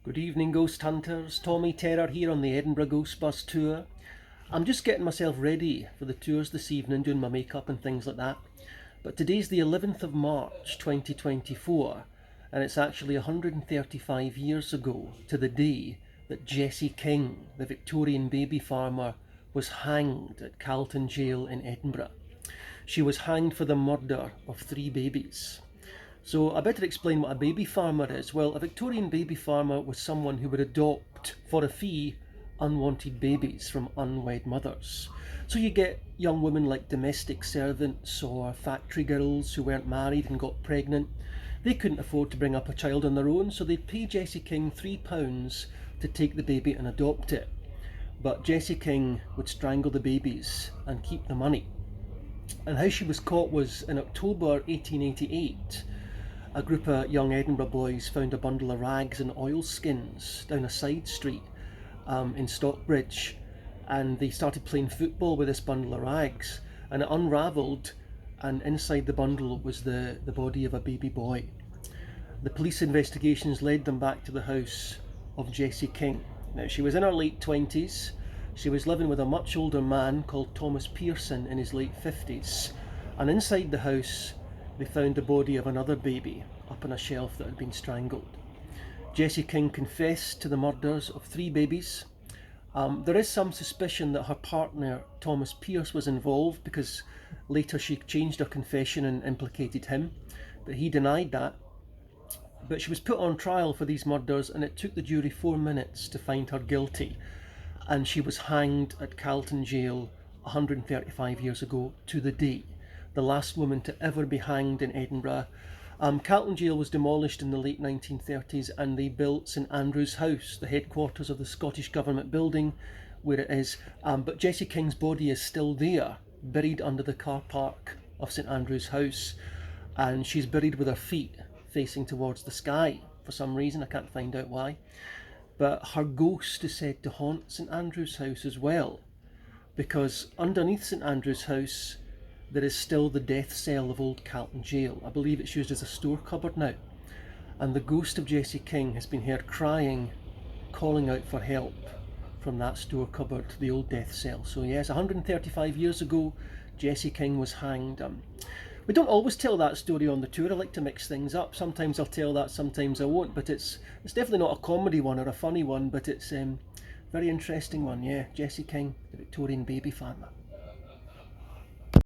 Good evening, ghost hunters. Tommy Terror here on the Edinburgh Ghost Bus Tour. I'm just getting myself ready for the tours this evening, doing my makeup and things like that. But today's the 11th of March 2024, and it's actually 135 years ago to the day that Jessie King, the Victorian baby farmer, was hanged at Calton Jail in Edinburgh. She was hanged for the murder of 3 babies. So I better explain what a baby farmer is. Well, a Victorian baby farmer was someone who would adopt, for a fee, unwanted babies from unwed mothers. So you get young women like domestic servants or factory girls who weren't married and got pregnant. They couldn't afford to bring up a child on their own, so they'd pay Jessie King £3 to take the baby and adopt it. But Jessie King would strangle the babies and keep the money. And how she was caught was in October 1888. A group of young Edinburgh boys found a bundle of rags and oilskins down a side street in Stockbridge, and they started playing football with this bundle of rags, and it unravelled, and inside the bundle was the body of a baby boy. The police investigations led them back to the house of Jessie King. Now, she was in her late 20s. She was living with a much older man called Thomas Pearson in his late 50s, and inside the house they found the body of another baby up on a shelf that had been strangled. Jessie King confessed to the murders of 3 babies. There is some suspicion that her partner Thomas Pearce was involved, because later she changed her confession and implicated him, but he denied that. But she was put on trial for these murders, and it took the jury 4 minutes to find her guilty, and she was hanged at Calton Jail 135 years ago to the day. The last woman to ever be hanged in Edinburgh. Calton Jail was demolished in the late 1930s, and they built St Andrew's House, the headquarters of the Scottish Government building where it is. But Jessie King's body is still there, buried under the car park of St Andrew's House, and she's buried with her feet facing towards the sky for some reason. I can't find out why. But her ghost is said to haunt St Andrew's House as well, because underneath St Andrew's House there is still the death cell of old Calton Jail. I believe it's used as a store cupboard now. And the ghost of Jessie King has been heard crying, calling out for help from that store cupboard, the old death cell. So yes, 135 years ago, Jessie King was hanged. We don't always tell that story on the tour. I like to mix things up. Sometimes I'll tell that, sometimes I won't. But it's definitely not a comedy one or a funny one, but it's a very interesting one, yeah. Jessie King, the Victorian baby farmer.